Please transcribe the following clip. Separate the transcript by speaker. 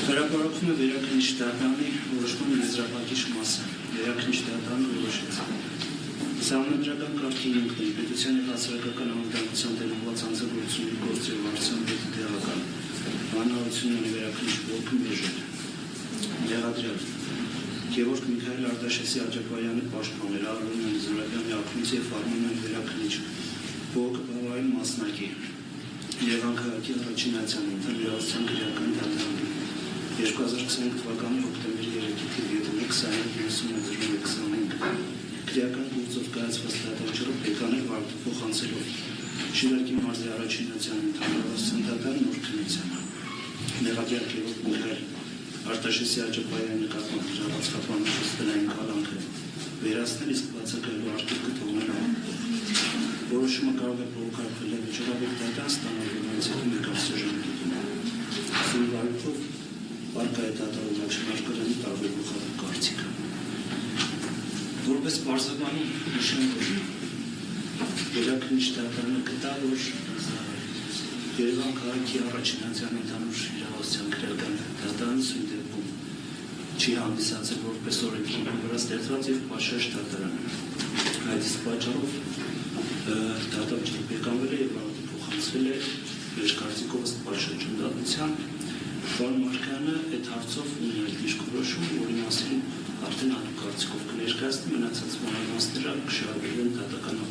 Speaker 1: Վերապարակվում է վերաքննիչ դատարանի որոշման եզրափակիչ մասը։ Վերաքննիչ դատարանը որոշեց Սահմանադրական կարգի հիմքների պետության և հասարակական անվտանգության դեմ ուղղված հանցագործությունների գործի վարչության պետի տեղական հանրությունների վերաքննիչ բողոքում բերել։ Դեղադրյալ Գևորգ Միքայել Արտաշեսի Աջակվարյանի պաշտպաներ Արմեն Զորաբյանի ակնույց և Արմենյանի վերաքննիչ բողոքը բավարարին մասնակի Երևան քաղաքի առաջին ացյալի ընդհանրության քրեական դատարանում 2020 թվականի հոկտեմբերի 3-ի թիվ 7-21-90-25 քրեական գործով կայացված դատարաններով պետաներ վարդու փոխանցելով Շիրակի մարզի առաջին ացյալի ընդհանրության դատարան նոր քննությանը Մեղադրյալ Գևորգ Միքայել Արտաշեսի Աջակվարյանի նկատմամբ հրապարակապանուշից տնային կալանքը վերացնել իսկ բացակայելու արտիքը թողնել որոշումը կարող է պրովոկարկվել վիճակագրի դատարան ստանալուց հետո ներկայացում Սուրվարքով Պարկայ դատարանության աշխարհի տարբեր գլխավոր կարծիքը որպես բարձրաբանում նշեմ որ վերաքննիչ դատարանը գտա որ Երևան քաղաքի առաջին ացիան ընդհանուր իրավասության քրեական դատարանը սույն դեպքում չի հանդիսացել որպես օրենքի վրա ստեղծված և պաշարժ դատարան այդ իսկ պատճառով դատարանը չպետքանվել է և վարդը փոխանցվել է մեր կարծիքով ըստ պաշարժության Պարոն Մարկյանը այդ հարցով ունի այդ դիրքորոշում, որի մասին արդեն անուկարծիքով կներկայացնի մնացած մանրամասները կշարժվեն դատական